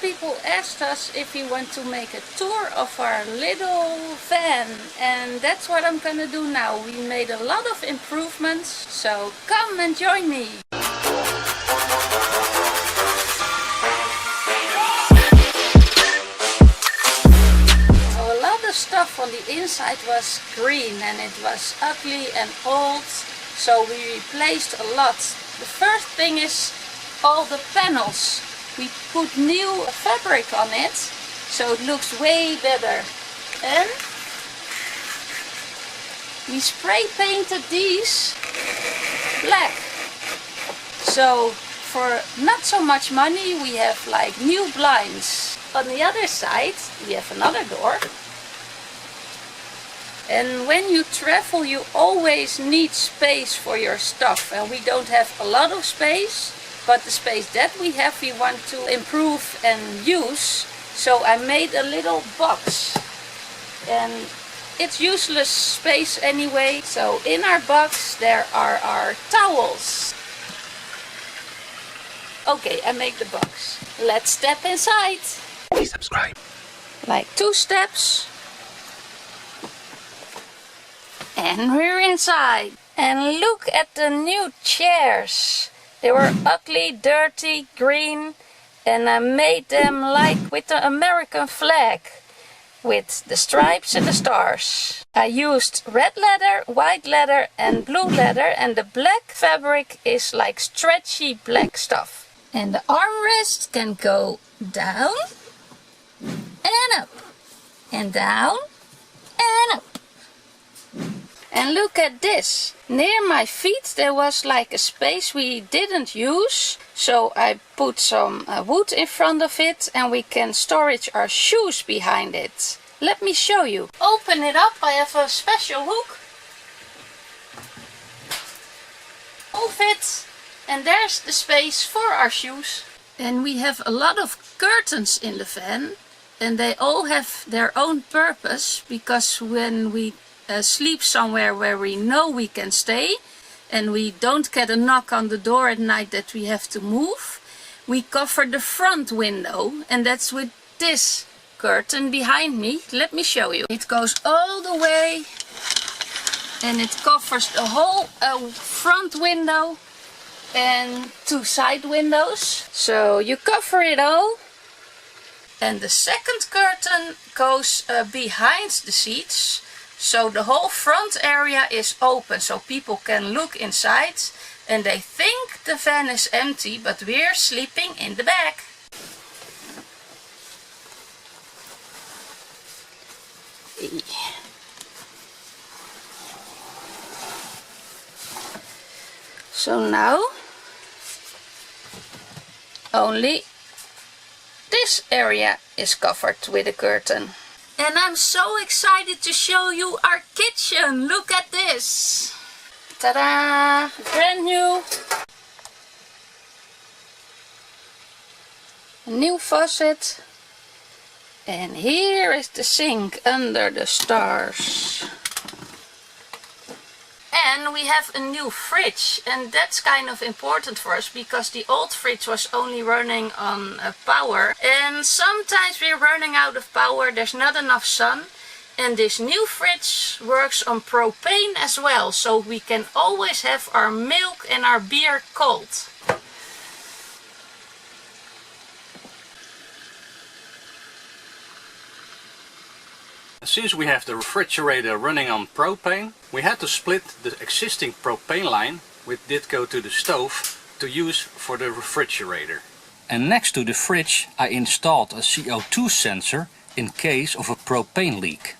people asked us if we want to make a tour of our little van, and that's what I'm gonna do now. We made a lot of improvements, so come and join me. A lot of stuff on the inside was green and it was ugly and old, so we replaced a lot. The first thing is all the panels. We put new fabric on it, so it looks way better. And we spray painted these black. So for not so much money we have like new blinds. On the other side we have another door. And when you travel you always need space for your stuff, and we don't have a lot of space, but the space that we have we want to improve and use. So I made a little box, and it's useless space anyway. So in our box there are our towels. Okay, I make the box. Let's step inside. Please subscribe. Like 2 steps. And we're inside. And look at the new chairs. They were ugly, dirty, green, and I made them like with the American flag, with the stripes and the stars. I used red leather, white leather and blue leather, and the black fabric is like stretchy black stuff. And the armrest can go down and up, and down and up. And look at this. Near my feet there was like a space we didn't use. So I put some wood in front of it, and we can storage our shoes behind it. Let me show you. Open it up. I have a special hook. Move it. And there's the space for our shoes. And we have a lot of curtains in the van. And they all have their own purpose, because when we sleep somewhere where we know we can stay and we don't get a knock on the door at night that we have to move, we cover the front window, and that's with this curtain behind me. Let me show you. It goes all the way and it covers the whole front window and 2 side windows. So you cover it all. And the second curtain goes behind the seats. So the whole front area is open, so people can look inside and they think the van is empty, but we're sleeping in the back. So now only this area is covered with a curtain. And I'm so excited to show you our kitchen. Look at this. Ta-da! Brand new. A new faucet. And here is the sink under the stars. And we have a new fridge, and that's kind of important for us because the old fridge was only running on power, and sometimes we're running out of power, there's not enough sun, and this new fridge works on propane as well, so we can always have our milk and our beer cold. Since we have the refrigerator running on propane, we had to split the existing propane line, which did go to the stove, to use for the refrigerator. And next to the fridge I installed a CO2 sensor in case of a propane leak.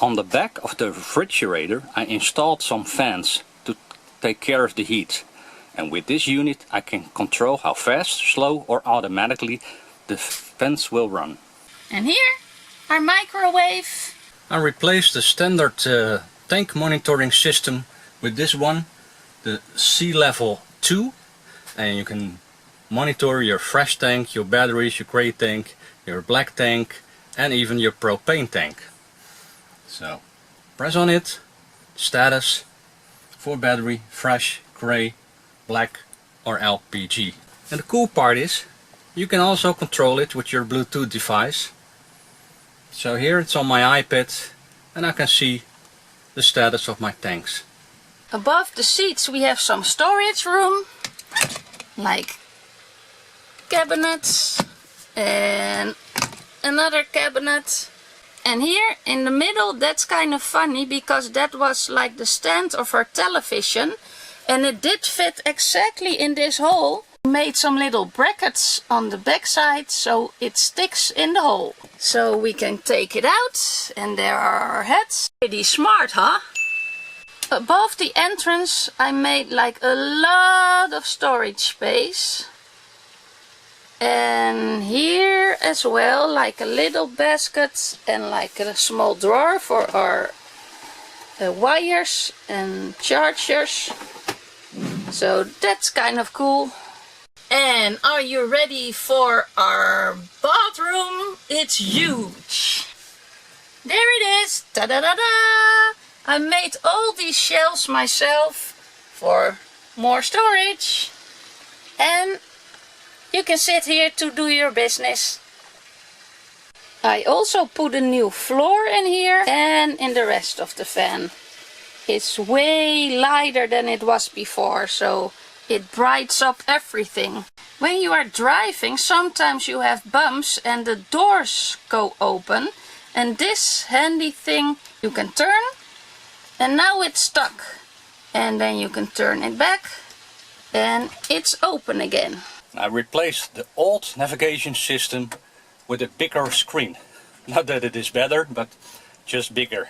On the back of the refrigerator I installed some fans to take care of the heat. And with this unit I can control how fast, slow or automatically the fans will run. And here, our microwave. I replaced the standard tank monitoring system with this one, the Sea Level 2, and you can monitor your fresh tank, your batteries, your grey tank, your black tank and even your propane tank. So press on it, status for battery, fresh, grey, black or LPG. And the cool part is You can also control it with your Bluetooth device. So here it's on my iPad and I can see the status of my tanks. Above the seats we have some storage room, like cabinets and another cabinet. And here in the middle, that's kind of funny because that was like the stand of our television and it did fit exactly in this hole. We made some little brackets on the back side so it sticks in the hole. So we can take it out and there are our heads. Pretty smart, huh? Above the entrance I made like a lot of storage space. And here as well, like a little basket and like a small drawer for our wires and chargers. So that's kind of cool. And are you ready for our bathroom? It's huge. There it is. Ta-da-da-da! I made all these shelves myself for more storage. And you can sit here to do your business. I also put a new floor in here and in the rest of the van. It's way lighter than it was before, so it brightens up everything. When you are driving, sometimes you have bumps and the doors go open. And this handy thing you can turn, and now it's stuck. And then you can turn it back and it's open again. I replaced the old navigation system with a bigger screen. Not that it is better, but just bigger.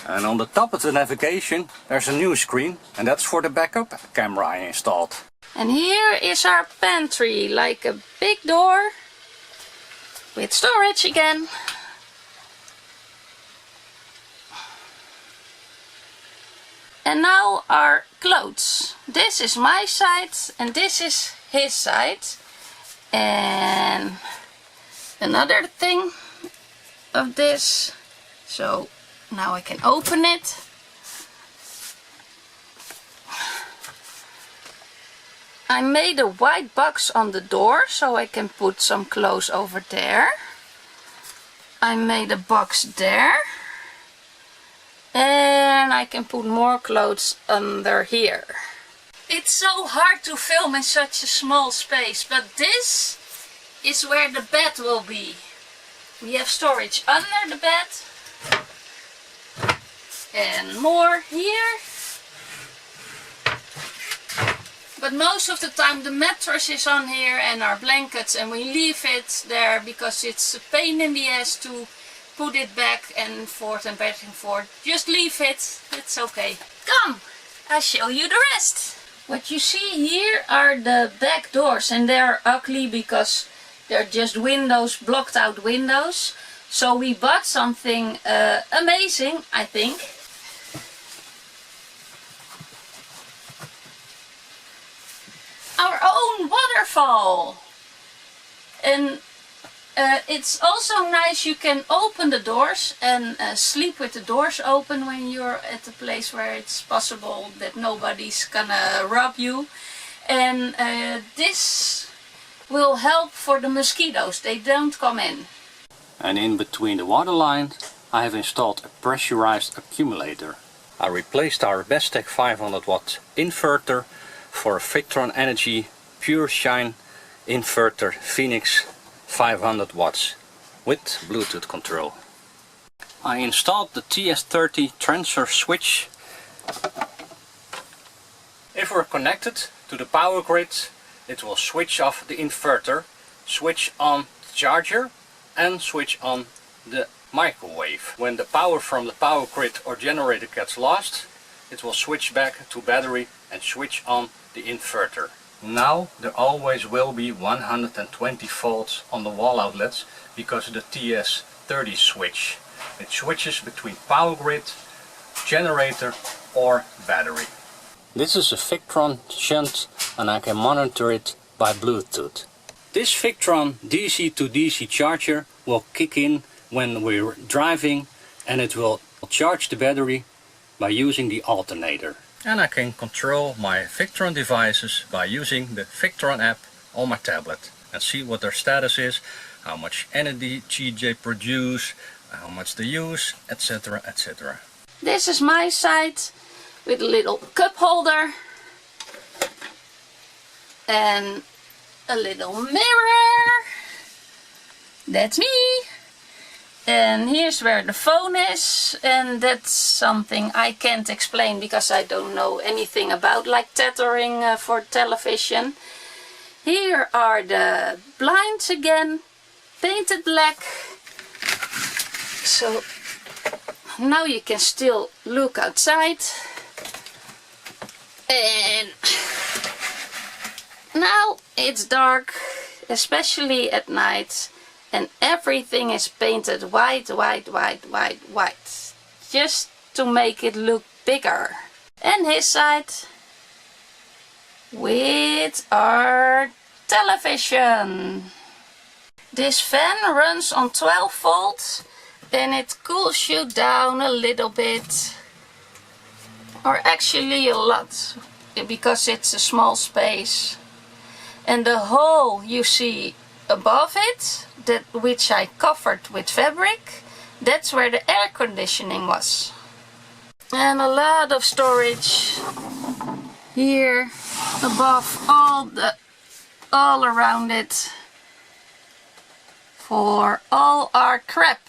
And on the top of the navigation there's a new screen, and that's for the backup camera I installed. And here is our pantry, like a big door with storage again. And now our clothes. This is my side and this is his side. And another thing of this. So now I can open it. I made a white box on the door so I can put some clothes over there. I made a box there. And I can put more clothes under here. It's so hard to film in such a small space, but this is where the bed will be. We have storage under the bed. And more here. But most of the time the mattress is on here and our blankets, and we leave it there because it's a pain in the ass to put it back and forth and back and forth. Just leave it, it's okay. Come, I'll show you the rest. What you see here are the back doors, and they're ugly because they're just windows, blocked out windows. So we bought something amazing, I think. Our own waterfall. And it's also nice, you can open the doors and sleep with the doors open when you're at a place where it's possible that nobody's gonna rob you. And this will help for the mosquitoes, they don't come in. And in between the water lines I have installed a pressurized accumulator. I replaced our Bestech 500 watt inverter for a Victron Energy Pure Shine inverter Phoenix 500 watts with Bluetooth control. I installed the TS30 transfer switch. If we're connected to the power grid, it will switch off the inverter, switch on the charger and switch on the microwave. When the power from the power grid or generator gets lost, it will switch back to battery and switch on the inverter. Now there always will be 120 volts on the wall outlets because of the TS30 switch. It switches between power grid, generator or battery. This is a Victron shunt and I can monitor it by Bluetooth. This Victron DC to DC charger will kick in when we're driving, and it will charge the battery by using the alternator. And I can control my Victron devices by using the Victron app on my tablet. and see what their status is, how much energy they produce, how much they use, etc, etc. This is my side with a little cup holder and a little mirror. That's me. And here's where the phone is, and that's something I can't explain because I don't know anything about like tethering for television. Here are the blinds again, painted black. So now you can still look outside. And now it's dark, especially at night. And everything is painted white, white, white, white, white. Just to make it look bigger. And his side with our television. This fan runs on 12 volts and it cools you down a little bit. Or actually a lot, because it's a small space. And the hole you see above it, that which I covered with fabric, that's where the air conditioning was. And a lot of storage here above all around it for all our crap.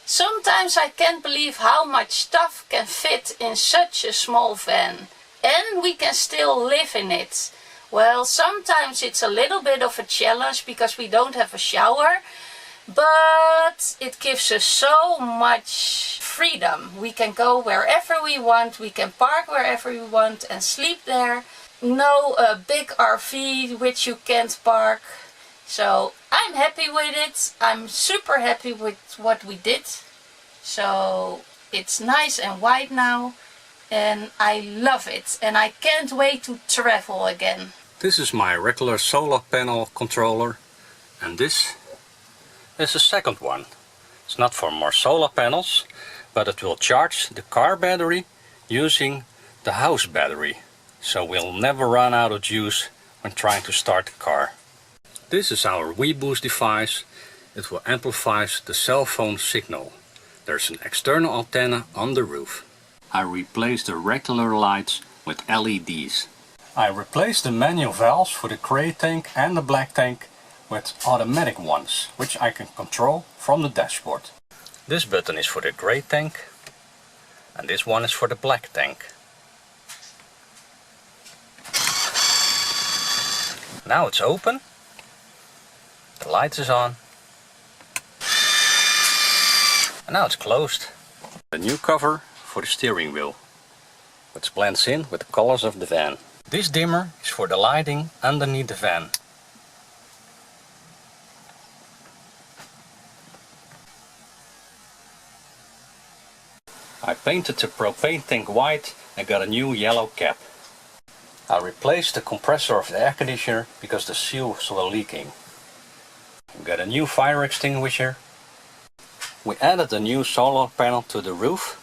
Sometimes I can't believe how much stuff can fit in such a small van, and we can still live in it. Well, sometimes it's a little bit of a challenge because we don't have a shower, but it gives us so much freedom. We can go wherever we want, we can park wherever we want and sleep there. No big RV which you can't park. So I'm happy with it. I'm super happy with what we did. So it's nice and wide now. And I love it, and I can't wait to travel again. This is my regular solar panel controller, and this is the second one. It's not for more solar panels, but it will charge the car battery using the house battery, so we'll never run out of juice when trying to start the car. This is our WeBoost device. It will amplify the cell phone signal. There's an external antenna on the roof. I replaced the regular lights with LEDs. I replaced the manual valves for the grey tank and the black tank with automatic ones, which I can control from the dashboard. This button is for the grey tank and this one is for the black tank. Now it's open, the light is on, and now it's closed. The new cover for the steering wheel, which blends in with the colors of the van. This dimmer is for the lighting underneath the van. I painted the propane tank white and got a new yellow cap. I replaced the compressor of the air conditioner because the seals were leaking. We got a new fire extinguisher. We added a new solar panel to the roof,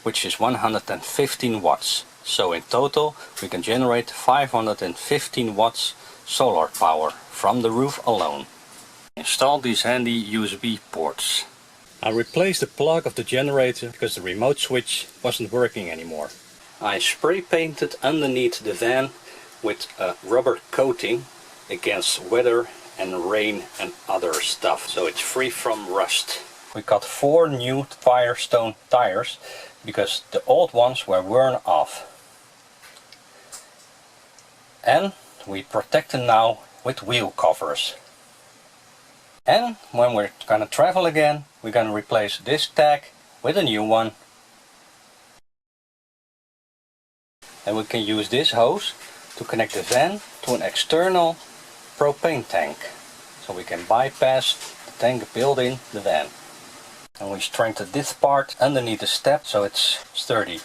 which is 115 watts. So in total we can generate 515 watts solar power from the roof alone. Install these handy USB ports. I replaced the plug of the generator because the remote switch wasn't working anymore. I spray painted underneath the van with a rubber coating against weather and rain and other stuff, so it's free from rust. We got 4 new Firestone tires because the old ones were worn off. And we protect them now with wheel covers. And when we're gonna travel again, we're gonna replace this tag with a new one. And we can use this hose to connect the van to an external propane tank. So we can bypass the tank built in the van. And we strengthen this part underneath the step so it's sturdy.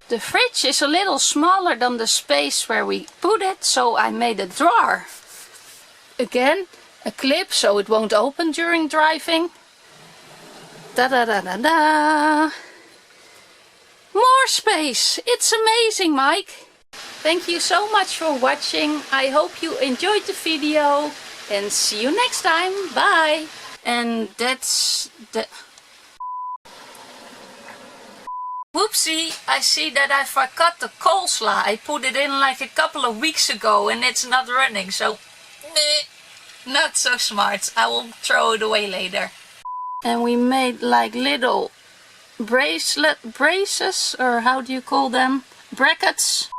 The fridge is a little smaller than the space where we put it, so I made a drawer. Again, a clip so it won't open during driving. Da-da-da-da-da. More space! It's amazing, Mike! Thank you so much for watching. I hope you enjoyed the video and see you next time. Bye! And that's the... Whoopsie! I see that I forgot the coleslaw. I put it in like a couple of weeks ago and it's not running, so... Not so smart. I will throw it away later. And we made like little braces, or how do you call them? Brackets.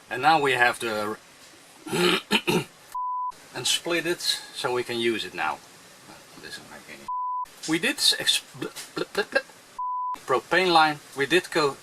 And now we have the and split it so we can use it now. Doesn't make any. We did propane line. We did go